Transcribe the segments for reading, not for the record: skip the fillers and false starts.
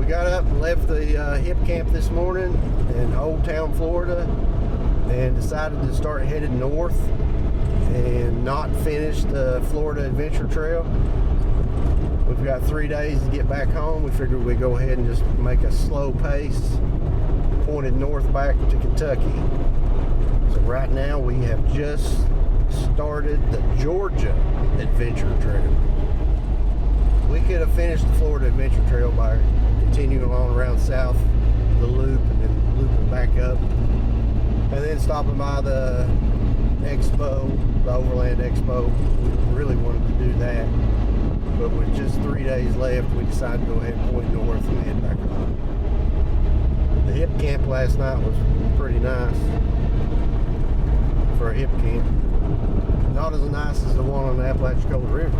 We got up and left the hip camp this morning in Old Town, Florida, and decided to start headed north and not finish the Florida Adventure Trail. We've got 3 days to get back home. We figured we'd go ahead and just make a slow pace pointed north back to Kentucky. So right now we have just started the Georgia Adventure Trail. We could have finished the Florida Adventure Trail by continuing along around south the loop and then looping back up and then stopping by the expo, the Overland Expo. We really wanted to do that, but with just 3 days left, we decided to go ahead and point north and head back home. The hip camp last night was pretty nice for a hip camp. Not as nice as the one on the Apalachicola River.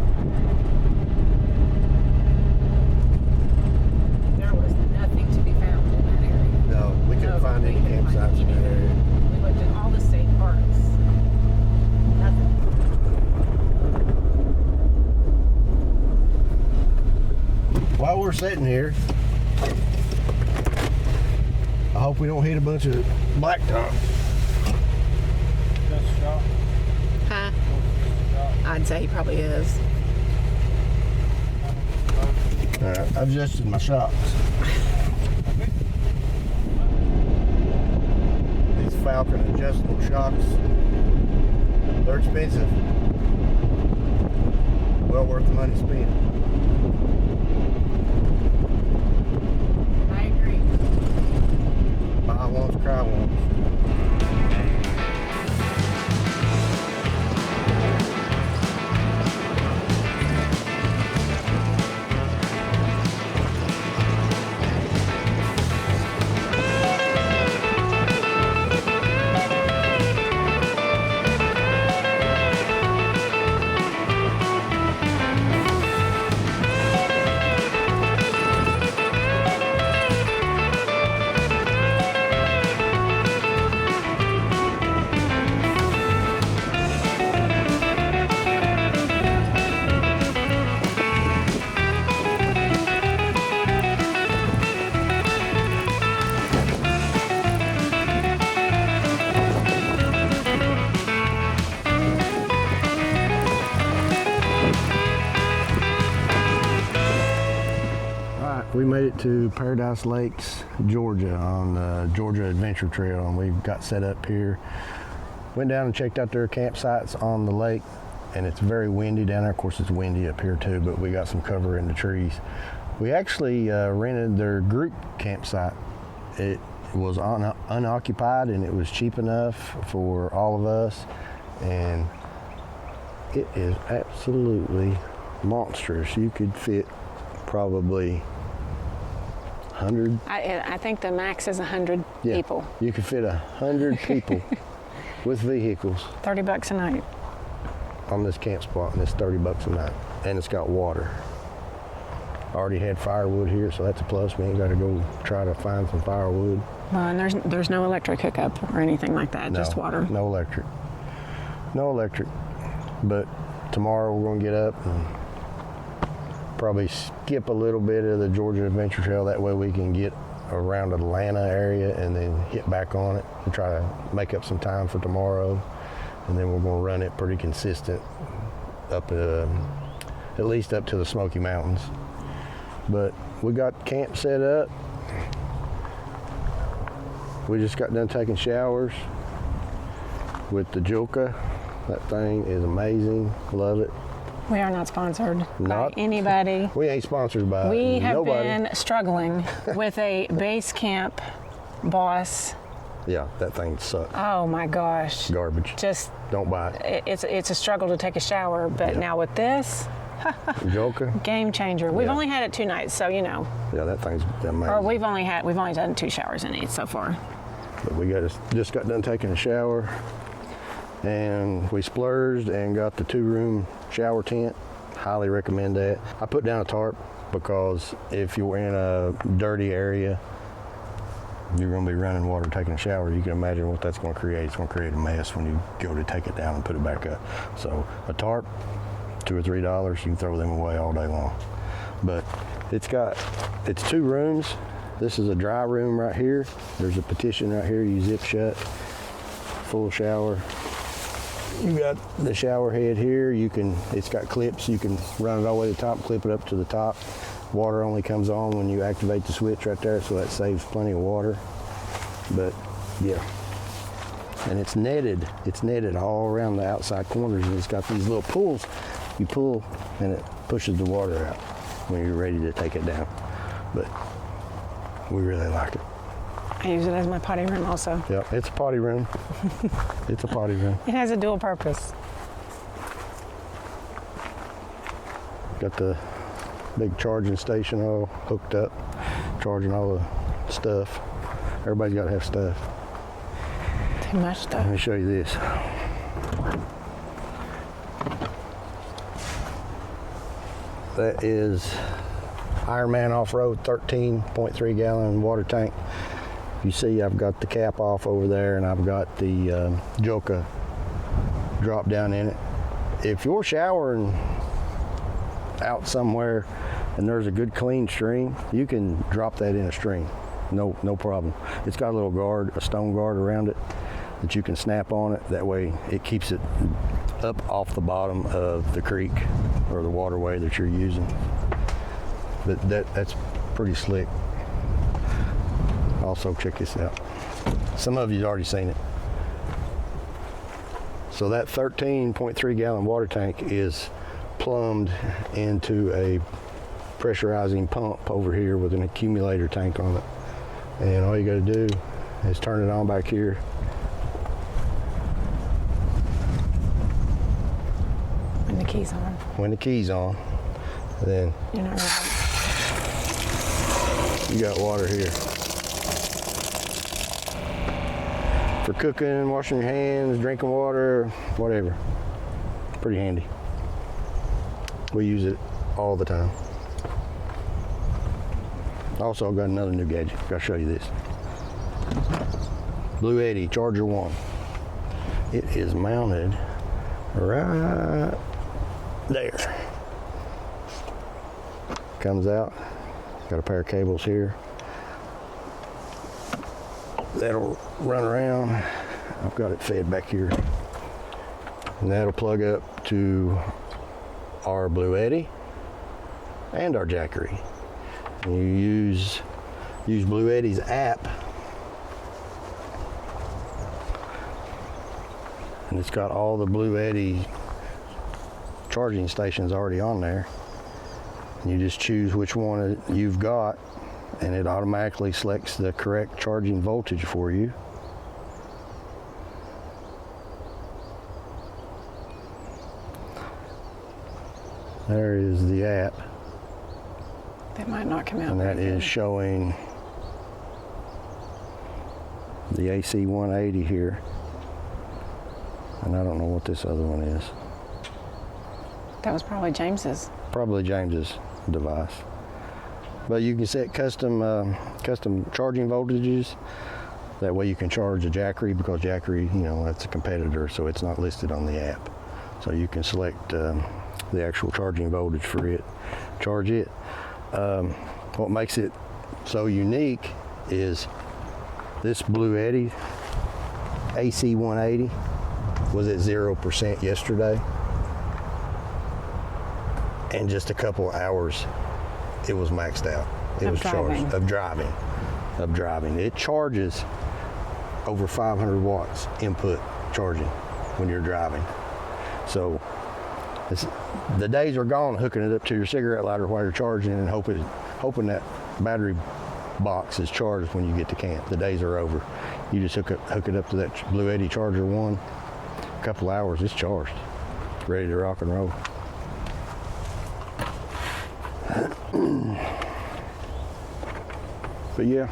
There was nothing to be found in that area. No, we couldn't find any campsites in that area. We looked at all the state parks. Nothing. While we're sitting here, I hope we don't hit a bunch of blacktop. Huh? I'd say he probably is. Alright, I've adjusted my shocks. These Falcon adjustable shocks, they're expensive. Well worth the money spent. I agree. Buy once, cry once. We made it to Paradise Lakes, Georgia on the Georgiaadventuretrail, and we got set up here. Went down and checked out their campsites on the lake, and it's very windy down there. Of course, it's windy up here too, but we got some cover in the trees. We actually rented their group campsite. It was unoccupied, and it was cheap enough for all of us, and it is absolutely monstrous. You could fit probably 100. I think the max is 100 Yeah, people. you could fit 100 people with vehicles $30 a night. on this camp spot, and it's $30 a night, and it's got water. I already had firewood here, so that's a plus. We ain't got to go try to find some firewood. Well, and there's no electric hookup or anything like that, just water. No electric. No electric. But tomorrow we're going to get up and probably skip a little bit of the Georgia Adventure Trail. That way we can get around Atlanta area and then hit back on it and try to make up some time for tomorrow. And then we're going to run it pretty consistent up at least up to the Smoky Mountains. But we got camp set up. We just got done taking showers with the Joka. That thing is amazing. Love it. We are not sponsored by anybody. We ain't sponsored by nobody. We have been struggling with a base camp boss. Yeah, that thing sucks. Oh my gosh. Garbage. Just don't buy it. It's a struggle to take a shower, but now with this, Joka. game changer. We've only had it 2 nights, so you know. Yeah, that thing's amazing. Or we've only done 2 showers in it so far. But we just got done taking a shower, and we splurged and got the 2-room shower tent. Highly recommend that. I put down a tarp because if you're in a dirty area, you're going to be running water taking a shower. You can imagine what that's going to create. It's going to create a mess when you go to take it down and put it back up. So a tarp, $2 or $3, you can throw them away all day long. But it's got it's 2 rooms. This is a dry room right here. There's a partition right here you zip shut. Full shower. You got the shower head here. It's got clips. You can run it all the way to the top, clip it up to the top. Water only comes on when you activate the switch right there, so that saves plenty of water. But yeah, and it's netted. It's netted all around the outside corners, and it's got these little pulls. You pull, and it pushes the water out when you're ready to take it down. But we really like it. I use it as my potty room also. Yeah, it's a potty room. It's a potty room. It has a dual purpose. Got the big charging station all hooked up, charging all the stuff. Everybody's got to have stuff. Too much stuff. Let me show you this. That is Ironman Off-Road 13.3 gallon water tank. You see I've got the cap off over there, and I've got the Joka drop down in it. If you're showering out somewhere and there's a good clean stream, you can drop that in a stream. No problem. It's got a little guard, a stone guard around it that you can snap on it. That way it keeps it up off the bottom of the creek or the waterway that you're using. But that's pretty slick. Also, check this out. Some of you've already seen it. So that 13.3 gallon water tank is plumbed into a pressurizing pump over here with an accumulator tank on it. And all you got to do is turn it on back here. When the key's on. When the key's on, then You're not really... you got water here. For cooking, washing your hands, drinking water, whatever. Pretty handy. We use it all the time. Also, I've got another new gadget. Gotta show you this. Blue Eddy Charger 1. It is mounted right there. Comes out. Got a pair of cables here. That'll run around. I've got it fed back here. And that'll plug up to our Blue Eddy and our Jackery. And you use Blue Eddy's app, and it's got all the Blue Eddy charging stations already on there. And you just choose which one you've got, and it automatically selects the correct charging voltage for you. There is the app. That might not come out. And that is showing the AC 180 here. And I don't know what this other one is. That was probably James's. Probably James's device. But you can set custom charging voltages. That way you can charge a Jackery, because Jackery, that's a competitor, so it's not listed on the app. So you can select the actual charging voltage for it, charge it. What makes it so unique is this Blue Eddy AC 180 was at 0% yesterday. In just a couple of hours, it was maxed out. It was charged of driving. It charges over 500 watts input charging when you're driving. So the days are gone hooking it up to your cigarette lighter while you're charging and hoping that battery box is charged when you get to camp. The days are over. You just hook it up to that Blue Eddy Charger 1. A couple hours, it's charged. It's ready to rock and roll. But yeah.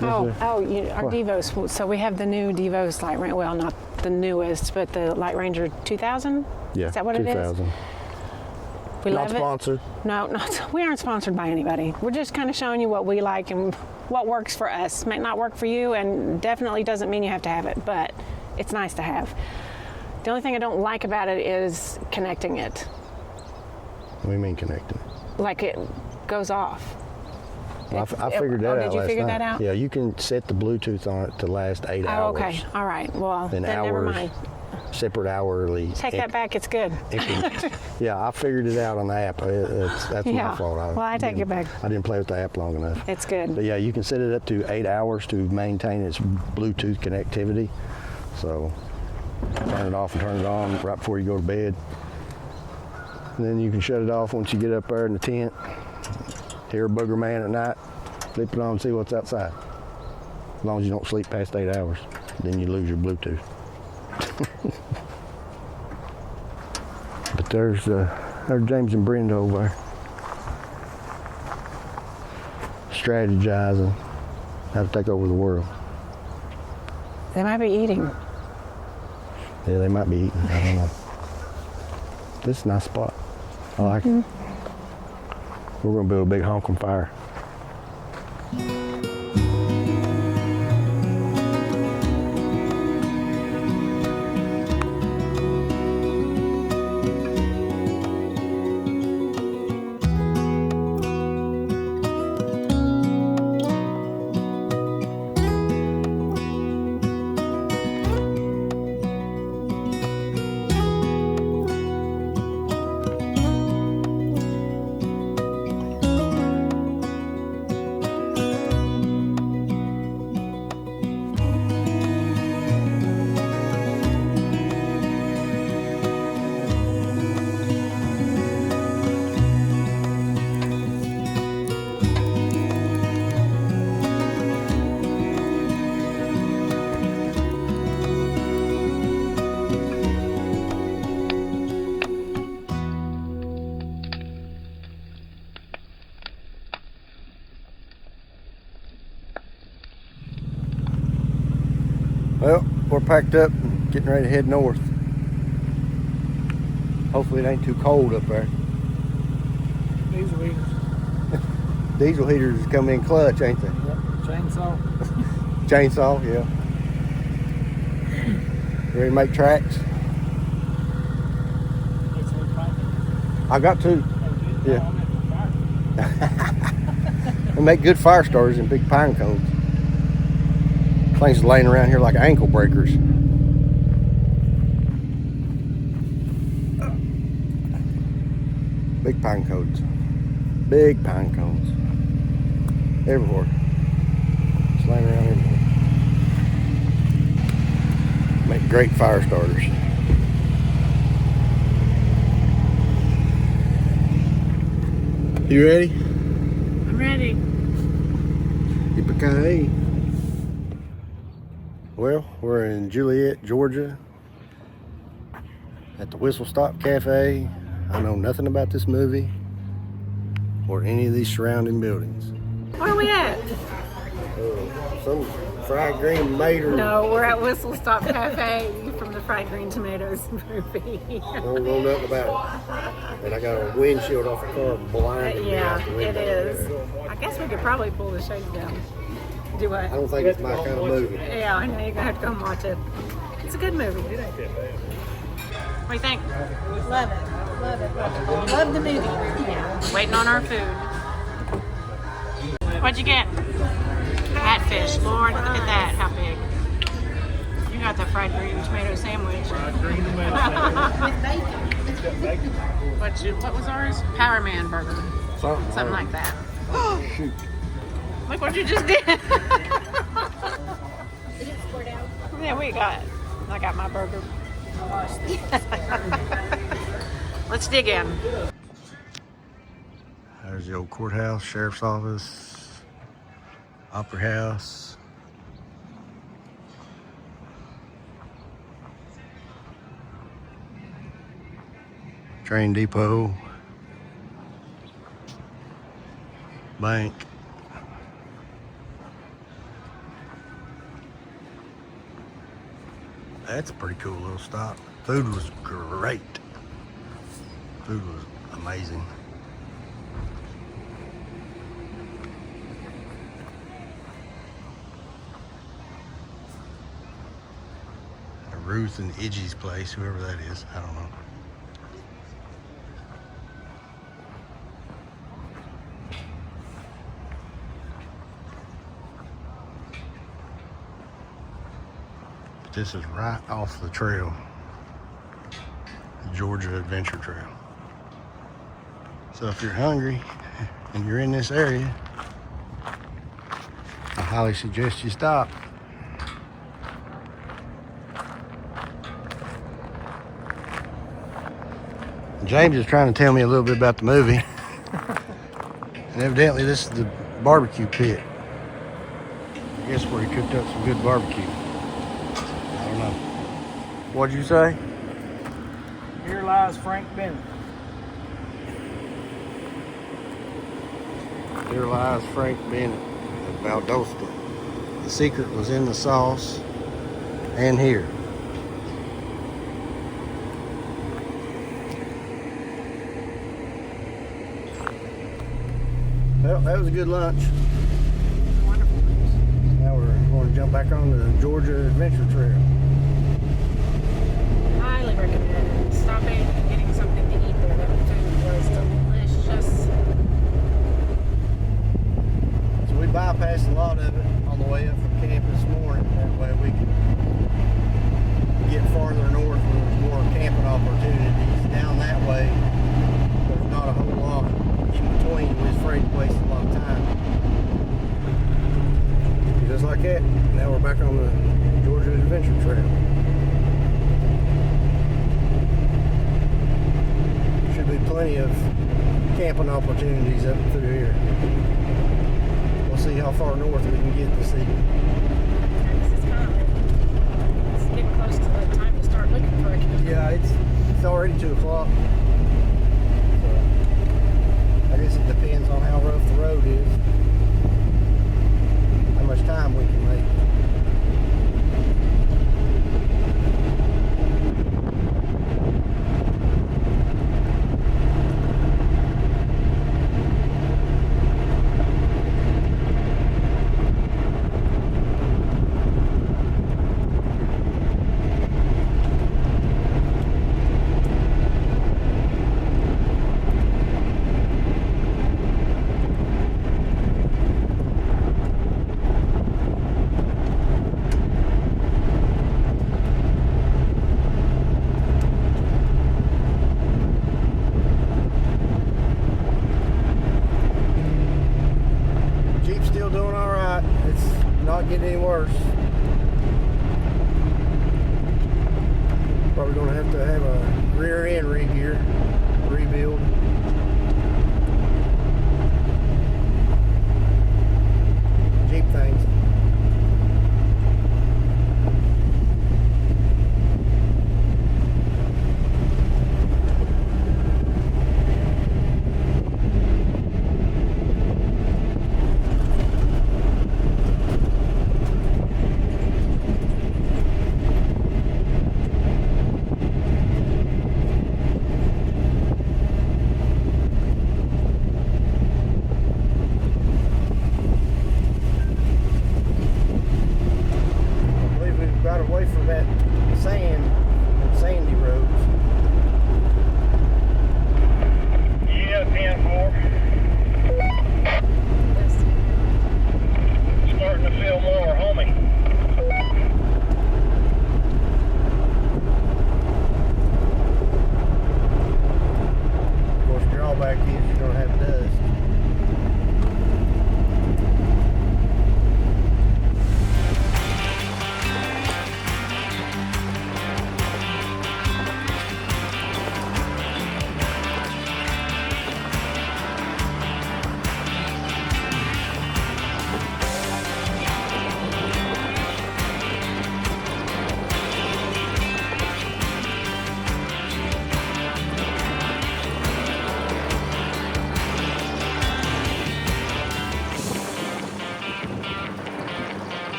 Our Devos. So we have the new Devos Light Ranger. Well, not the newest, but the Light Ranger 2000. Yeah, is that what 2000. it is? We not love sponsored. It. No, we aren't sponsored by anybody. We're just kind of showing you what we like and what works for us. Might not work for you, and definitely doesn't mean you have to have it, but it's nice to have. The only thing I don't like about it is connecting it. What do you mean connecting? Like it goes off. I figured that out Did you last figure night. that out? Yeah, you can set the Bluetooth on it to last 8 hours. Oh, okay. All right. Well, then never mind. Separate hourly. Take that back. It's good. Yeah, I figured it out on the app. That's my fault. Well, I take it back. I didn't play with the app long enough. It's good. But yeah, you can set it up to 8 hours to maintain its Bluetooth connectivity. So turn it off and turn it on right before you go to bed. And then you can shut it off once you get up there in the tent. Hear a booger man at night, flip it on and see what's outside. As long as you don't sleep past 8 hours, then you lose your Bluetooth. But there's James and Brenda over there, strategizing how to take over the world. They might be eating. Yeah, they might be eating. I don't know. This is a nice spot. I like it. We're going to build a big honking fire. Well, we're packed up and getting ready to head north. Hopefully it ain't too cold up there. Diesel heaters. Diesel heaters come in clutch, ain't they? Yep. Chainsaw. Chainsaw, yeah. Ready to make tracks? I got two. Yeah. They make good fire starters in big pine cones. Things laying around here like ankle breakers. Big pine cones. Big pine cones. Everywhere. It's laying around everywhere. Make great fire starters. You ready? I'm ready. Yippee-ki-yay. Well, we're in Juliet, Georgia, at the Whistle Stop Cafe. I know nothing about this movie or any of these surrounding buildings. Where are we at? Some fried green mater. No, we're at Whistle Stop Cafe from the Fried Green Tomatoes movie. I don't know nothing about it. And I got a windshield off the car blinding me out the window. It is. I guess we could probably pull the shades down. Do what? I don't think it's my kind of movie. Yeah, I know. You're going to have to come watch it. It's a good movie. What do you think? Love it. Love it. Love the movie. Yeah. Waiting on our food. What'd you get? Catfish. Lord, look at that. How big. You got the fried green tomato sandwich. Fried green tomato sandwich. It's got bacon. What was ours? Power Man burger. Something like that. Shoot. Look what you just did. Yeah, I got my burger. Let's dig in. There's the old courthouse, sheriff's office, opera house. Train depot. Bank. That's a pretty cool little stop. Food was great. Food was amazing. Ruth and Iggy's place, whoever that is, I don't know. this is right off the trail, the Georgia Adventure Trail. So if you're hungry and you're in this area, I highly suggest you stop. James is trying to tell me a little bit about the movie. And evidently this is the barbecue pit. I guess where he cooked up some good barbecue. I don't know. What'd you say? Here lies Frank Bennett. Here lies Frank Bennett of Valdosta. The secret was in the sauce and here. Well, that was a good lunch. Wonderful. Now we're going to jump back on the Georgia Adventure Trail. Highly recommend stopping and getting something to eat there. That food was delicious. So we bypassed a lot of it on the way up from camp this morning. That way we could get farther north where there's more camping opportunities. Down that way, there's not a whole lot in between. We're afraid to waste a lot of time. Just like that, now we're back on the Georgia Adventure Trail. Should be plenty of camping opportunities up through here. We'll see how far north we can get this evening. It's getting close to the time to start looking for it. Yeah, it's already 2 o'clock. So I guess it depends on how rough the road is. How much time we can make. Still doing all right. It's not getting any worse. Probably gonna have to have a rear end re-gear, rebuild. Jeep things. Got away from that sandy roads. Yeah, 10-4. Starting to feel more homey. Of course, drawback is you're gonna have dust.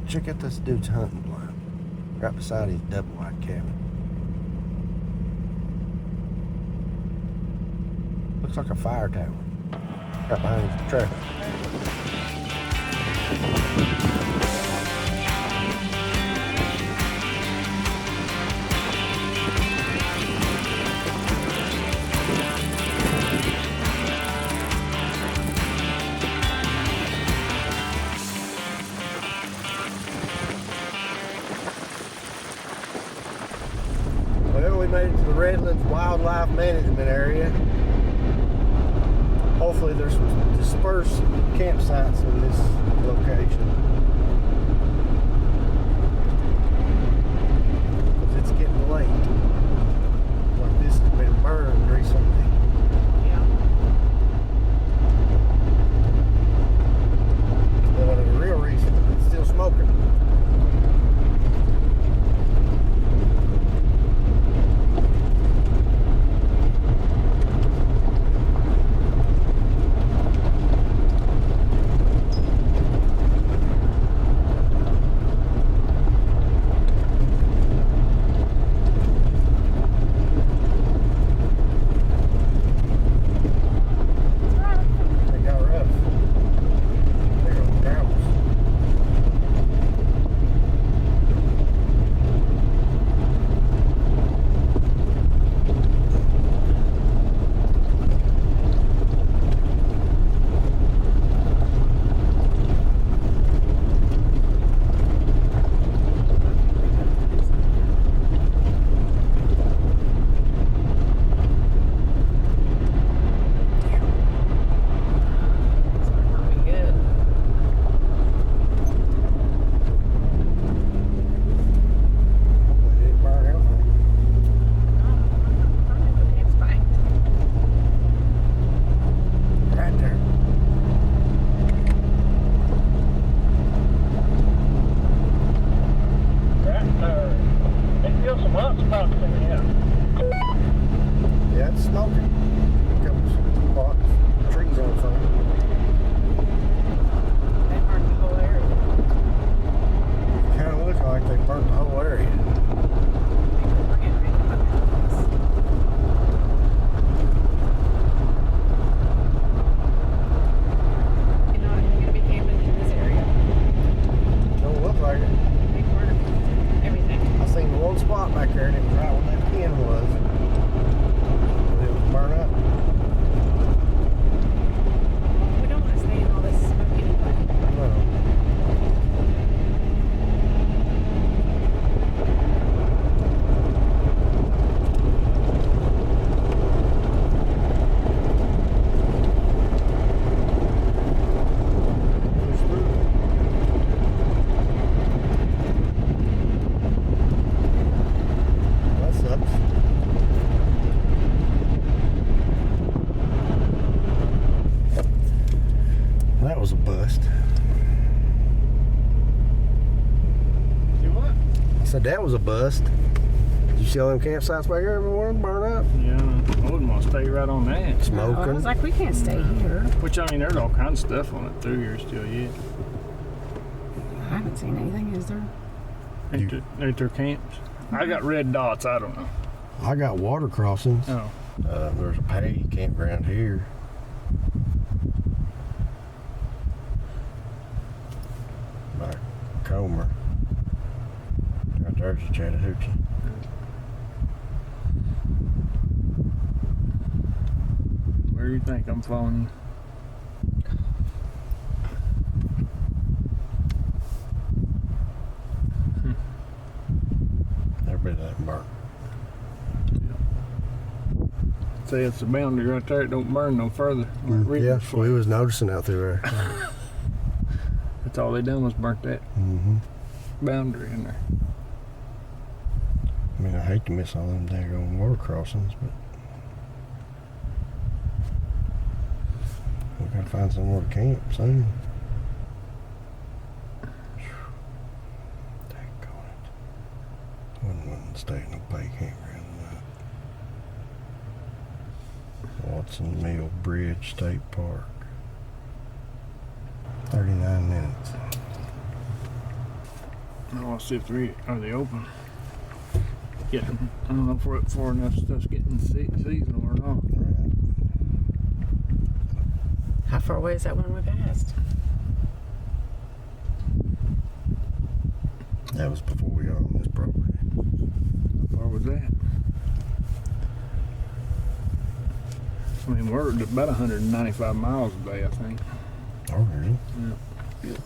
Check out this dude's hunting blind right beside his double wide cabin. Looks like a fire tower right behind his truck. Inland Wildlife Management Area. Hopefully there's some dispersed campsites in this location. Because it's getting late. Like this has been burned recently. Yeah. But the real reason it's still smoking. They got rough. They're on gravels. Pretty good. Hopefully they didn't burn everything. It's fine. Right there. Right there. They feel some hot spots in here. Yeah, it's smoking. A couple spots, trees on fire. They burned the whole area. Kind of look like they burnt the whole area. We're getting ready to put this. You're not going to be camping in this area. Don't look like it. They burned everything. I seen one spot back there, and it was right where that pin was. But it was burnt up. We don't want to stay in all this smoke anyway. No. Push through. That sucks. That was a bust. See what? I said that was a bust. Did you see all them campsites back there? Everyone burn up? Yeah, I wouldn't want to stay right on that. I was Smoking. like, we can't stay here. Which, I mean, there's all kinds of stuff on it through here still yet. I haven't seen anything, is there? Ain't there camps? I got red dots, I don't know. I got water crossings. Oh, There's a pay campground here. By Comer. Right there's the Chattahoochee. where do you think I'm following you? Every bit of that burnt. Say it's the boundary right there, it don't burn no further. Where it Yeah, reaches. we was noticing out through there. That's all they done was burnt that Mm-hmm. boundary in there. I mean, I hate to miss all them daggone water crossings, but we gotta find somewhere to camp soon. Daggone it. Wouldn't stay in a pay campground tonight. Watson Mill Bridge State Park. 39 minutes. I want to see if are they open. Yeah, I don't know if we're up far enough stuff's getting seasonal or not. Right. How far away is that one we passed? That was before we got on this property. How far was that? I mean, we're at about 195 miles a day, I think. Oh, really? Yeah.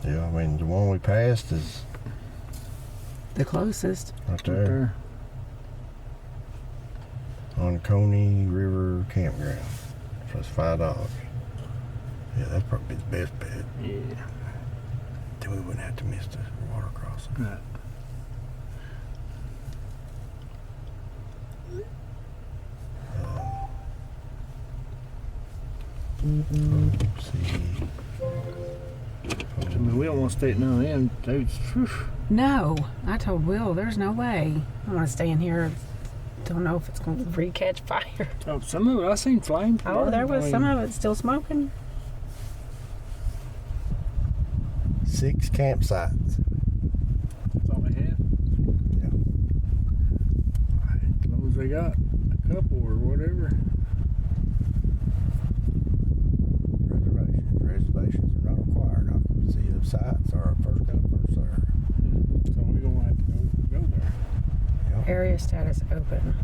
Yeah, I mean, the one we passed is The closest. right Right there. there. on Coney River Campground. Plus $5. Yeah, that's probably the best bet. Yeah. Then we wouldn't have to miss the water crossing. Right. Let's see. I mean, we don't want to stay at none of them. Whew. No, I told Will there's no way I want to stay in here. Don't know if it's going to re-catch fire. Oh, some of it, I seen flames. Oh, there was I mean, some of it still smoking. 6 campsites. That's all they have. Yeah. As long as they got a couple or whatever. Reservations are not required. Occupancy of sites are first come, first served. So we're going to have to go there. Yep. Area status open.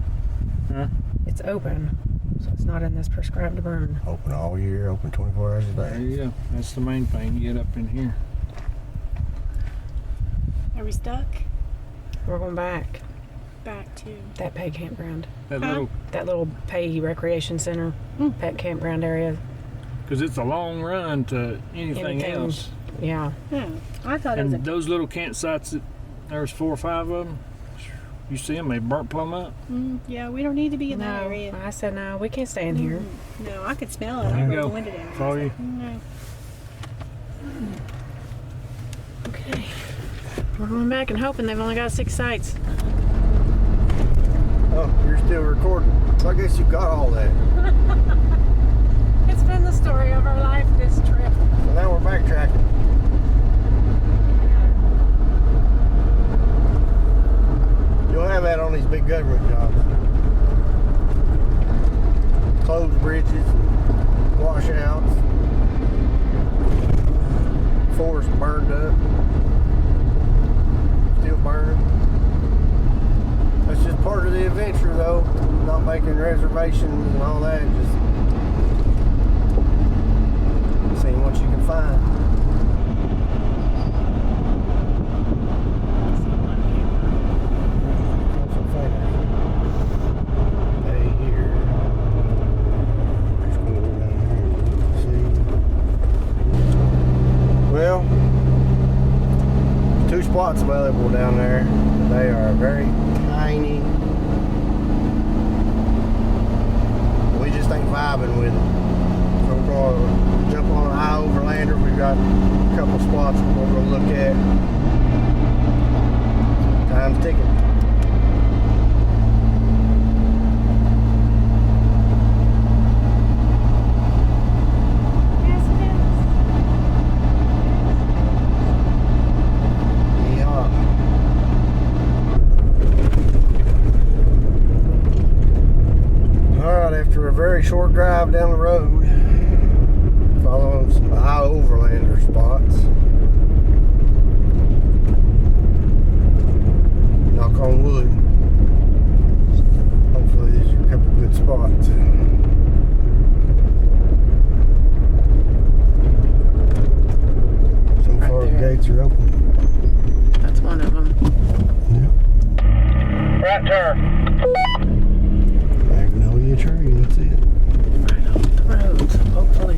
Huh? It's open, so it's not in this prescribed to burn. Open all year, open 24 hours a There day. you go. That's the main thing. Get up in here. Are we stuck? We're going back. Back to. That pay campground. That Huh? little, That little pay recreation center, pet campground area. because it's a long run to anything Anything. else. Yeah. I thought it was And those little campsites, there was 4 or 5 of them. You see them? They burnt plumb up. yeah, we don't need to be in that No, area. I said no. We can't stay in here. No, I could smell it. There I you rolled go. the window down. Follow you. No. Okay. We're going back and hoping they've only got 6 sites. Oh, you're still recording. So I guess you got all that. It's been the story of our life this trip. So now we're backtracking. You'll have that on these big government jobs. Closed bridges, washouts, forest burned up, still burning. That's just part of the adventure though, not making reservations and all that, just seeing what you can find. Hey, here. Scroll down here, see. Well, 2 spots available down there. They are very tiny. We just ain't vibing with it. So we're going to jump on an overlander. We've got a couple spots we're going to go look at. Time's ticking. Yes, it Yeah. Alright, after a very short drive down the road, following some high overlander spots. Knock on wood. Hopefully these are a couple good spots. So Right far the there. gates are open. That's one of them. Yep. Right turn. Magnolia tree, that's it. Right off the road, hopefully.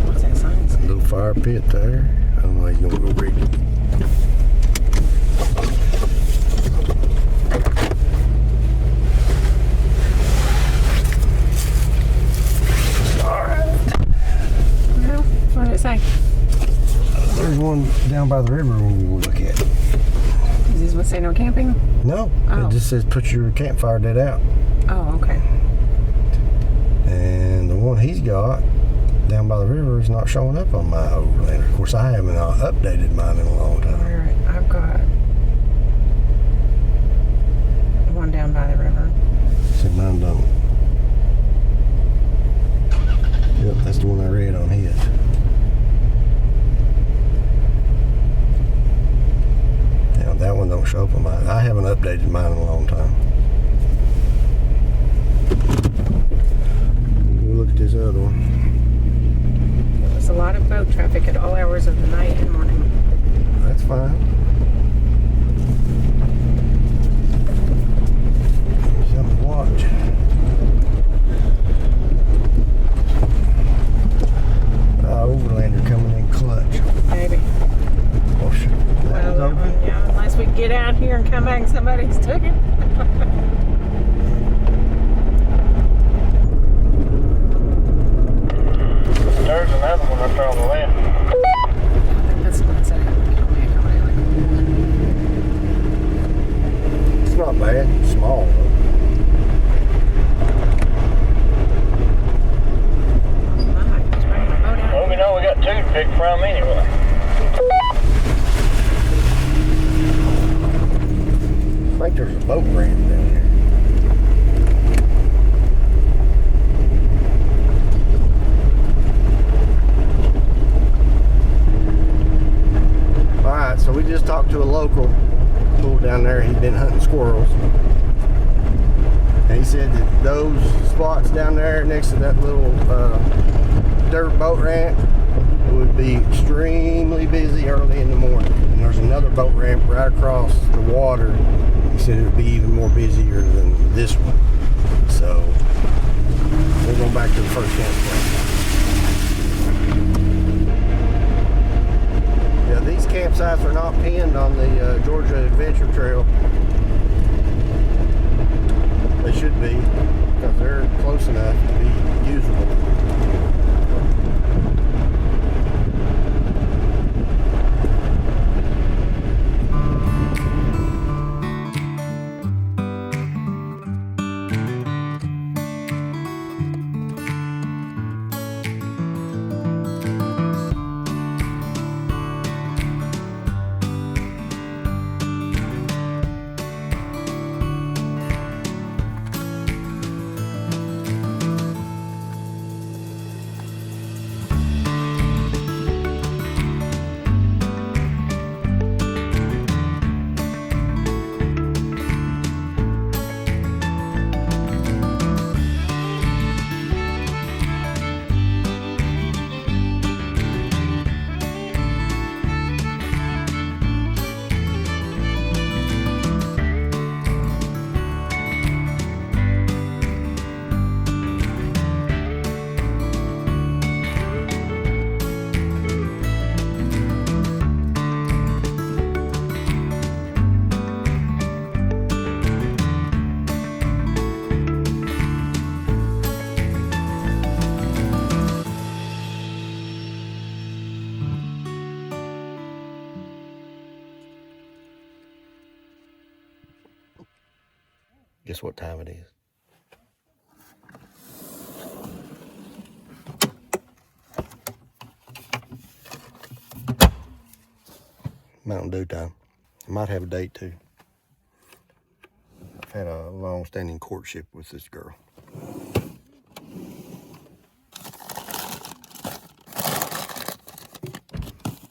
What's that sign say? Little fire pit there. I don't know how he's gonna go read it. Well, what did it say? There's one down by the river we'll look at. Does this one say no camping? No, Oh. it just says put your campfire dead out. Oh, okay. And the one he's got down by the river is not showing up on my overlander. Of course, I haven't updated mine in a long time. Alright, I've got one down by the river. See, mine don't. Yep, that's the one I read on his. Now that one don't show up on mine. I haven't updated mine in a long time. hours of the night and morning. That's fine. Something to watch. Overlander coming in clutch. Maybe. Oh, shit. That was Well, open. yeah, unless we get out here and come back and somebody's took it. There's another one up there on the left. I think that's what it said. It's not bad. It's small though. Well, we know we got two to pick from anyway. I think there's a boat ramp down here. Alright, so we just talked to a local who down there. He'd been hunting squirrels. And he said that those spots down there next to that little dirt boat ramp would be extremely busy early in the morning. And there's another boat ramp right across the water. He said it would be even more busier than this one. So we're going back to the first campsite. Yeah, these campsites are not pinned on the Georgia Adventure Trail. They should be, because they're close enough to be usable. Guess what time it is? Mountain Dew time. I might have a date too. I've had a long-standing courtship with this girl.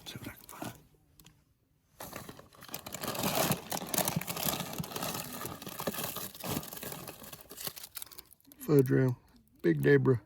See what I can find. Fudge rail. Big Deborah.